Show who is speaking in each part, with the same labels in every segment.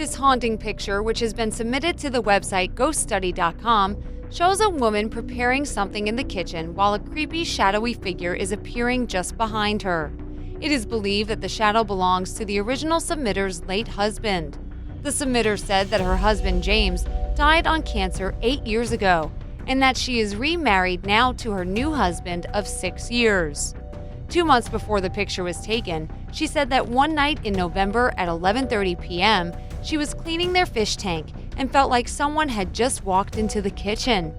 Speaker 1: This haunting picture, which has been submitted to the website ghoststudy.com, shows a woman preparing something in the kitchen while a creepy, shadowy figure is appearing just behind her. It is believed that the shadow belongs to the original submitter's late husband. The submitter said that her husband, James, died on cancer 8 years ago, and that she is remarried now to her new husband of 6 years. 2 months before the picture was taken, she said that one night in November at 11:30 p.m., she was cleaning their fish tank and felt like someone had just walked into the kitchen.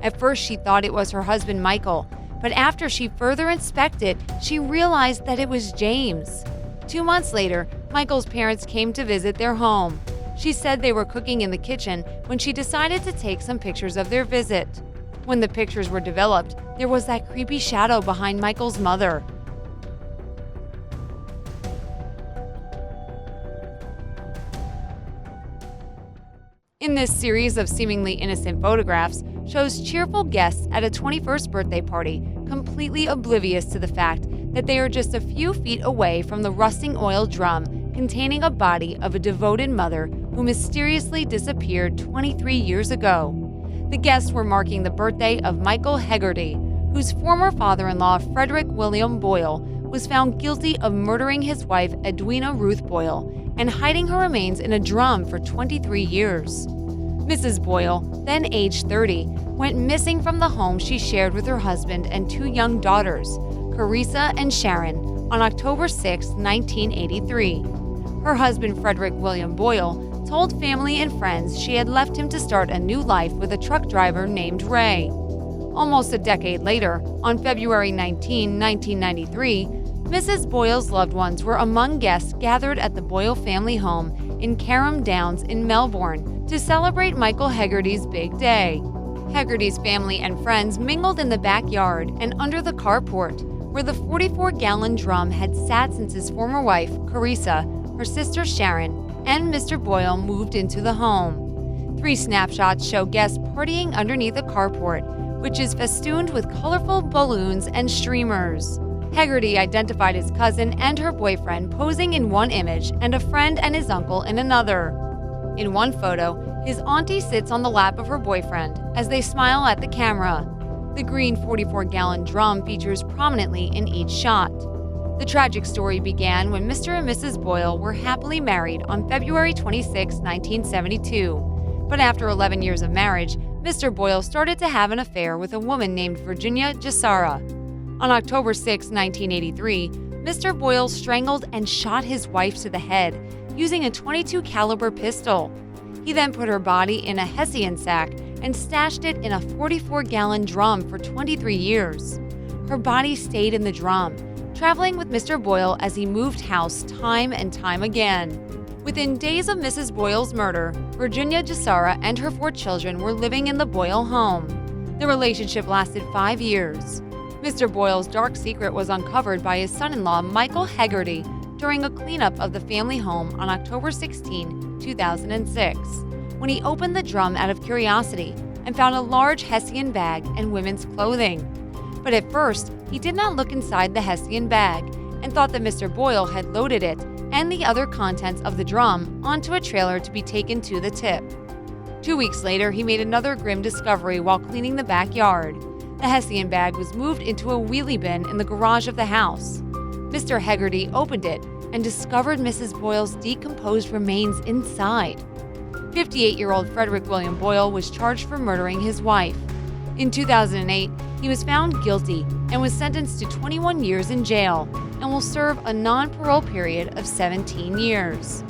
Speaker 1: At first, she thought it was her husband, Michael, but after she further inspected, she realized that it was James. 2 months later, Michael's parents came to visit their home. She said they were cooking in the kitchen when she decided to take some pictures of their visit. When the pictures were developed, there was that creepy shadow behind Michael's mother. In this series of seemingly innocent photographs shows cheerful guests at a 21st birthday party, completely oblivious to the fact that they are just a few feet away from the rusting oil drum containing a body of a devoted mother who mysteriously disappeared 23 years ago. The guests were marking the birthday of Michael Hegarty, whose former father-in-law, Frederick William Boyle, was found guilty of murdering his wife, Edwina Ruth Boyle, and hiding her remains in a drum for 23 years. Mrs. Boyle, then aged 30, went missing from the home she shared with her husband and 2 young daughters, Carissa and Sharon, on October 6, 1983. Her husband, Frederick William Boyle, told family and friends she had left him to start a new life with a truck driver named Ray. Almost a decade later, on February 19, 1993, Mrs. Boyle's loved ones were among guests gathered at the Boyle family home in Carrum Downs in Melbourne to celebrate Michael Hegarty's big day. Hegarty's family and friends mingled in the backyard and under the carport, where the 44-gallon drum had sat since his former wife, Carissa, her sister Sharon, and Mr. Boyle moved into the home. 3 snapshots show guests partying underneath the carport, which is festooned with colorful balloons and streamers. Hegarty identified his cousin and her boyfriend posing in one image and a friend and his uncle in another. In one photo, his auntie sits on the lap of her boyfriend as they smile at the camera. The green 44-gallon drum features prominently in each shot. The tragic story began when Mr. and Mrs. Boyle were happily married on February 26, 1972. But after 11 years of marriage, Mr. Boyle started to have an affair with a woman named Virginia Gisara. On October 6, 1983, Mr. Boyle strangled and shot his wife to the head using a .22 caliber pistol. He then put her body in a Hessian sack and stashed it in a 44-gallon drum for 23 years. Her body stayed in the drum, traveling with Mr. Boyle as he moved house time and time again. Within days of Mrs. Boyle's murder, Virginia Gisara and her 4 children were living in the Boyle home. The relationship lasted 5 years. Mr. Boyle's dark secret was uncovered by his son-in-law, Michael Hegarty, during a cleanup of the family home on October 16, 2006, when he opened the drum out of curiosity and found a large Hessian bag and women's clothing. But at first, he did not look inside the Hessian bag and thought that Mr. Boyle had loaded it and the other contents of the drum onto a trailer to be taken to the tip. 2 weeks later, he made another grim discovery while cleaning the backyard. The Hessian bag was moved into a wheelie bin in the garage of the house. Mr. Hegarty opened it and discovered Mrs. Boyle's decomposed remains inside. 58-year-old Frederick William Boyle was charged for murdering his wife. In 2008, he was found guilty and was sentenced to 21 years in jail and will serve a non-parole period of 17 years.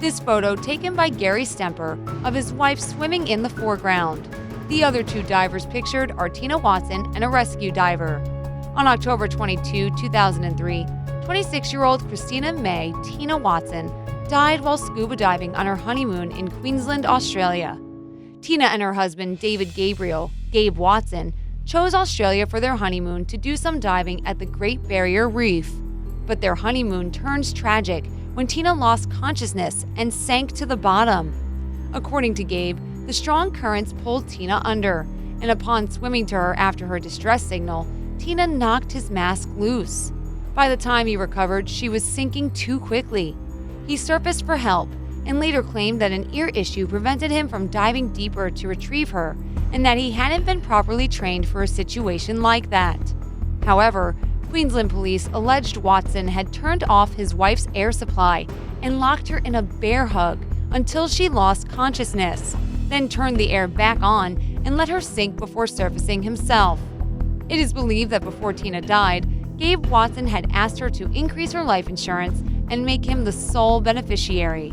Speaker 1: This photo, taken by Gary Stemper, of his wife swimming in the foreground. The other 2 divers pictured are Tina Watson and a rescue diver. On October 22, 2003, 26-year-old Christina May Tina Watson died while scuba diving on her honeymoon in Queensland, Australia. Tina and her husband, David Gabe Watson, chose Australia for their honeymoon to do some diving at the Great Barrier Reef. But their honeymoon turns tragic when Tina lost consciousness and sank to the bottom. According to Gabe, the strong currents pulled Tina under, and upon swimming to her after her distress signal, Tina knocked his mask loose. By the time he recovered, she was sinking too quickly. He surfaced for help and later claimed that an ear issue prevented him from diving deeper to retrieve her and that he hadn't been properly trained for a situation like that. However, Queensland police alleged Watson had turned off his wife's air supply and locked her in a bear hug until she lost consciousness, then turned the air back on and let her sink before surfacing himself. It is believed that before Tina died, Gabe Watson had asked her to increase her life insurance and make him the sole beneficiary.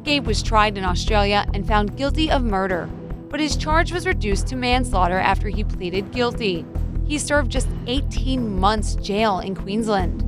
Speaker 1: Gabe was tried in Australia and found guilty of murder, but his charge was reduced to manslaughter after he pleaded guilty. He served just 18 months jail in Queensland.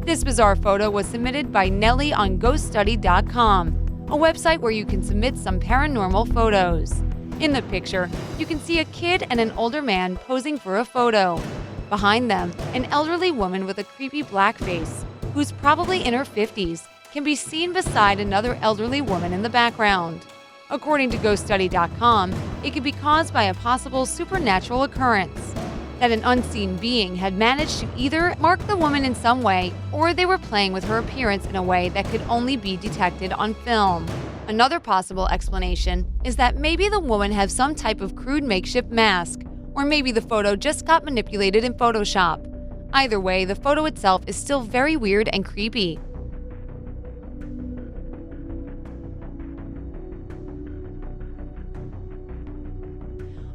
Speaker 1: This bizarre photo was submitted by Nellie on GhostStudy.com, a website where you can submit some paranormal photos. In the picture, you can see a kid and an older man posing for a photo. Behind them, an elderly woman with a creepy black face, who's probably in her 50s, can be seen beside another elderly woman in the background. According to GhostStudy.com, it could be caused by a possible supernatural occurrence, that an unseen being had managed to either mark the woman in some way or they were playing with her appearance in a way that could only be detected on film. Another possible explanation is that maybe the woman has some type of crude makeshift mask, or maybe the photo just got manipulated in Photoshop. Either way, the photo itself is still very weird and creepy.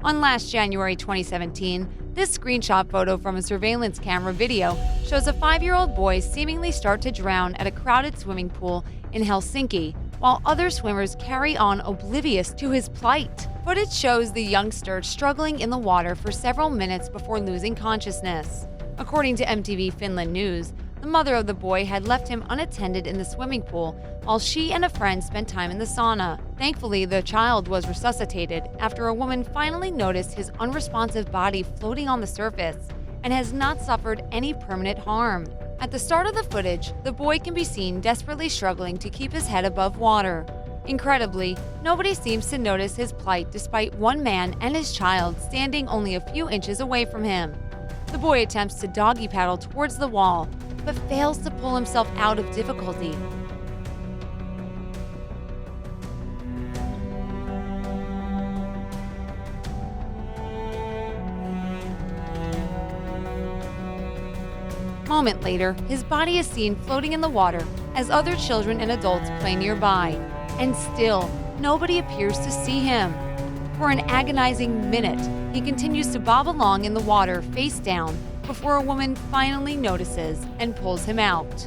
Speaker 1: On last January 2017, this screenshot photo from a surveillance camera video shows a 5-year-old boy seemingly start to drown at a crowded swimming pool in Helsinki, while other swimmers carry on oblivious to his plight. Footage shows the youngster struggling in the water for several minutes before losing consciousness. According to MTV Finland News, the mother of the boy had left him unattended in the swimming pool while she and a friend spent time in the sauna. Thankfully, the child was resuscitated after a woman finally noticed his unresponsive body floating on the surface and has not suffered any permanent harm. At the start of the footage, the boy can be seen desperately struggling to keep his head above water. Incredibly, nobody seems to notice his plight despite one man and his child standing only a few inches away from him. The boy attempts to doggy paddle towards the wall, but fails to pull himself out of difficulty. A moment later, his body is seen floating in the water as other children and adults play nearby, and still, nobody appears to see him. For an agonizing minute, he continues to bob along in the water face down before a woman finally notices and pulls him out.